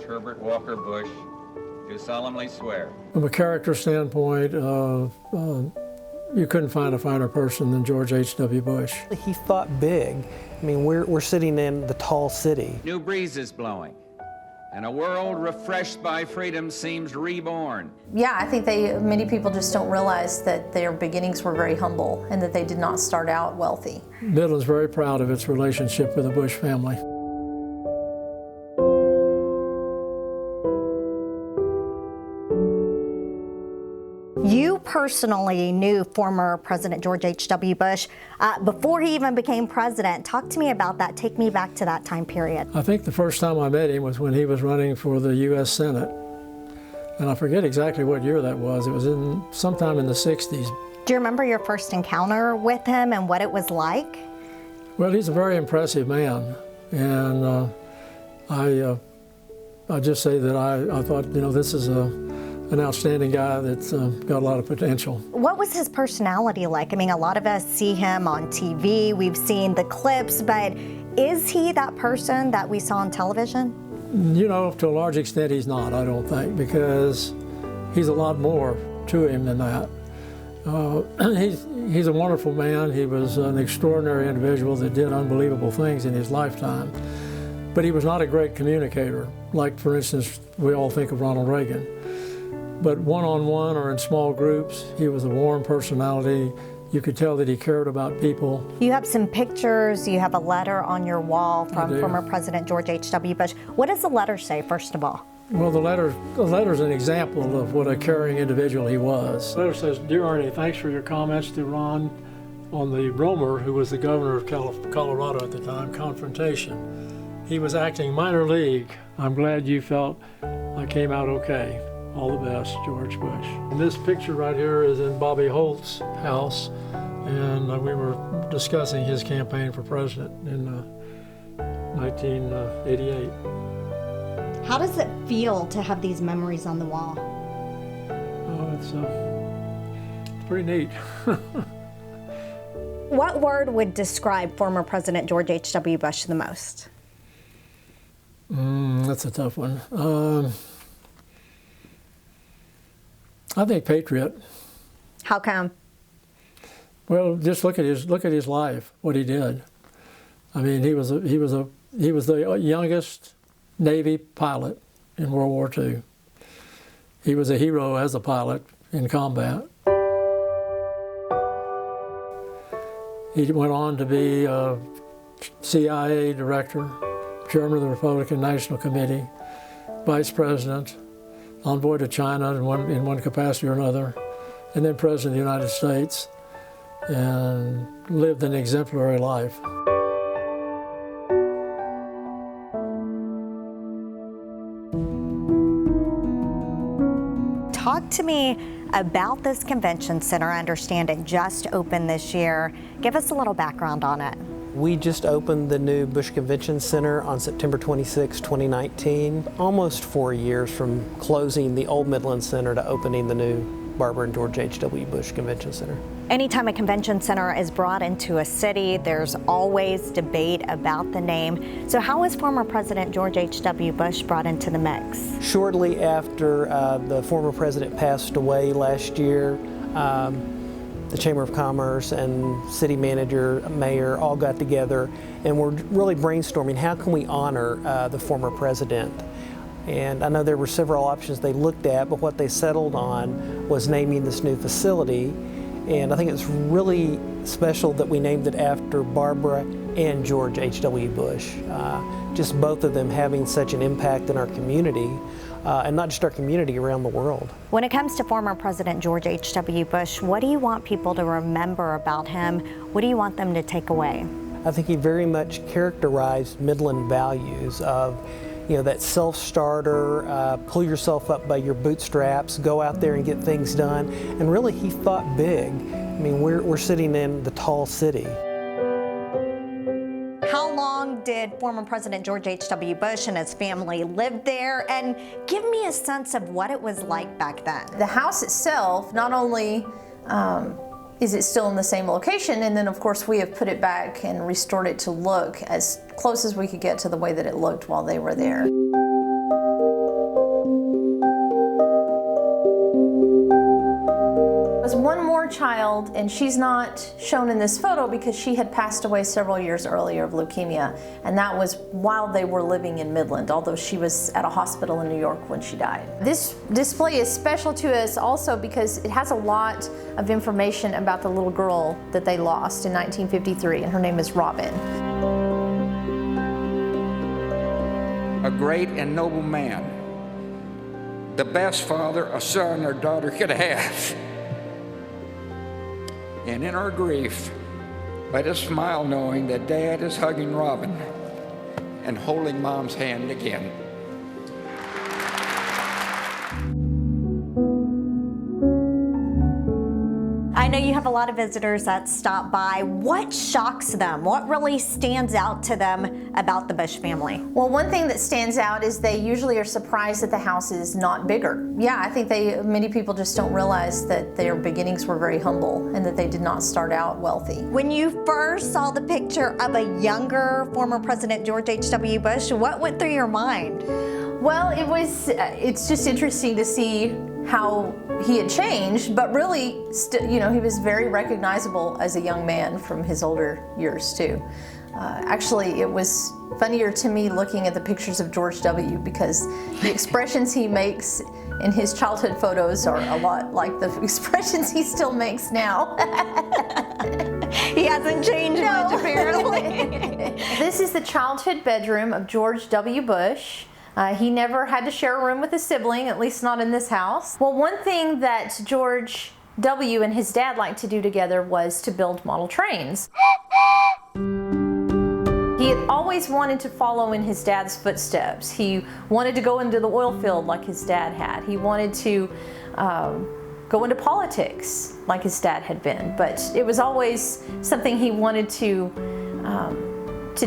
George Herbert Walker Bush, do solemnly swear. From a character standpoint, you couldn't find a finer person than George H.W. Bush. He thought big. I mean, we're sitting in the tall city. New breezes blowing, and a world refreshed by freedom seems reborn. Yeah, I think many people just don't realize that their beginnings were very humble and that they did not start out wealthy. Midland's very proud of its relationship with the Bush family. You personally knew former President George H.W. Bush before he even became president. Talk to me about that. Take me back to that time period. I think the first time I met him was when he was running for the U.S. Senate. And I forget exactly what year that was. It was sometime in the 60s. Do you remember your first encounter with him and what it was like? Well, he's a very impressive man. And I just say that I thought, you know, this is an outstanding guy that's got a lot of potential. What was his personality like? I mean, a lot of us see him on TV, we've seen the clips, but is he that person that we saw on television? You know, to a large extent he's not, I don't think, because he's a lot more to him than that. He's a wonderful man. He was an extraordinary individual that did unbelievable things in his lifetime. But he was not a great communicator, like, for instance, we all think of Ronald Reagan. But one-on-one or in small groups, he was a warm personality. You could tell that he cared about people. You have some pictures, you have a letter on your wall from former President George H.W. Bush. What does the letter say, first of all? Well, the letter's an example of what a caring individual he was. The letter says, "Dear Arnie, thanks for your comments to Ron on the Romer, who was the governor of Colorado at the time, confrontation. He was acting minor league. I'm glad you felt I came out okay. All the best, George Bush." And this picture right here is in Bobby Holt's house, and we were discussing his campaign for president in 1988. How does it feel to have these memories on the wall? Oh, it's pretty neat. What word would describe former President George H.W. Bush the most? That's a tough one. I think patriot. How come? Well, just look at his life, what he did. I mean, he was the youngest Navy pilot in World War II. He was a hero as a pilot in combat. He went on to be a CIA director, chairman of the Republican National Committee, vice president, envoy to China in one capacity or another, and then President of the United States, and lived an exemplary life. Talk to me about this convention center. I understand it just opened this year. Give us a little background on it. We just opened the new Bush Convention Center on September 26, 2019, almost 4 years from closing the old Midland Center to opening the new Barbara and George H.W. Bush Convention Center. Anytime a convention center is brought into a city, there's always debate about the name. So how was former President George H.W. Bush brought into the mix? Shortly after the former president passed away last year, the Chamber of Commerce and city manager, mayor all got together and we're really brainstorming how can we honor the former president. And I know there were several options they looked at, but what they settled on was naming this new facility. And I think it's really special that we named it after Barbara and George H.W. Bush. Just both of them having such an impact in our community, and not just our community, around the world. When it comes to former President George H.W. Bush, what do you want people to remember about him? What do you want them to take away? I think he very much characterized Midland values of, you know, that self-starter, pull yourself up by your bootstraps, go out there and get things done. And really, he thought big. I mean, we're sitting in the tall city. How long did former President George H.W. Bush and his family live there? And give me a sense of what it was like back then. The house itself, not only is it still in the same location, and then of course we have put it back and restored it to look as close as we could get to the way that it looked while they were there. child, and she's not shown in this photo because she had passed away several years earlier of leukemia, and that was while they were living in Midland, although she was at a hospital in New York when she died. This display is special to us also because it has a lot of information about the little girl that they lost in 1953, and her name is Robin. A great and noble man, the best father a son or daughter could have. And in our grief, let us smile knowing that Dad is hugging Robin and holding Mom's hand again. I know you have a lot of visitors that stop by. What shocks them? What really stands out to them about the Bush family? Well, one thing that stands out is they usually are surprised that the house is not bigger. Yeah, I think many people just don't realize that their beginnings were very humble and that they did not start out wealthy. When you first saw the picture of a younger former President George H.W. Bush, what went through your mind? Well, it's just interesting to see how he had changed, but really, he was very recognizable as a young man from his older years too. Actually, it was funnier to me looking at the pictures of George W. because the expressions he makes in his childhood photos are a lot like the expressions he still makes now. He hasn't changed much, apparently. This is the childhood bedroom of George W. Bush. He never had to share a room with a sibling, at least not in this house. Well, one thing that George W. and his dad liked to do together was to build model trains. He had always wanted to follow in his dad's footsteps. He wanted to go into the oil field like his dad had. He wanted to go into politics like his dad had been, but it was always something he wanted to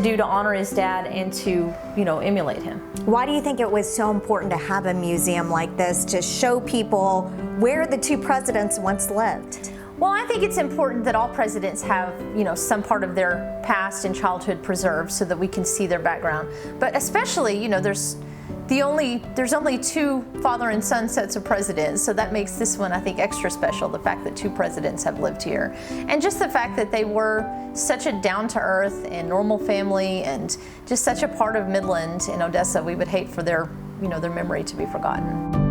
do to honor his dad and to, emulate him. Why do you think it was so important to have a museum like this to show people where the two presidents once lived? Well, I think it's important that all presidents have, some part of their past and childhood preserved so that we can see their background. But especially, there's only two father and son sets of presidents, so that makes this one, I think, extra special, the fact that two presidents have lived here. And just the fact that they were such a down-to-earth and normal family and just such a part of Midland and Odessa, we would hate for their memory to be forgotten.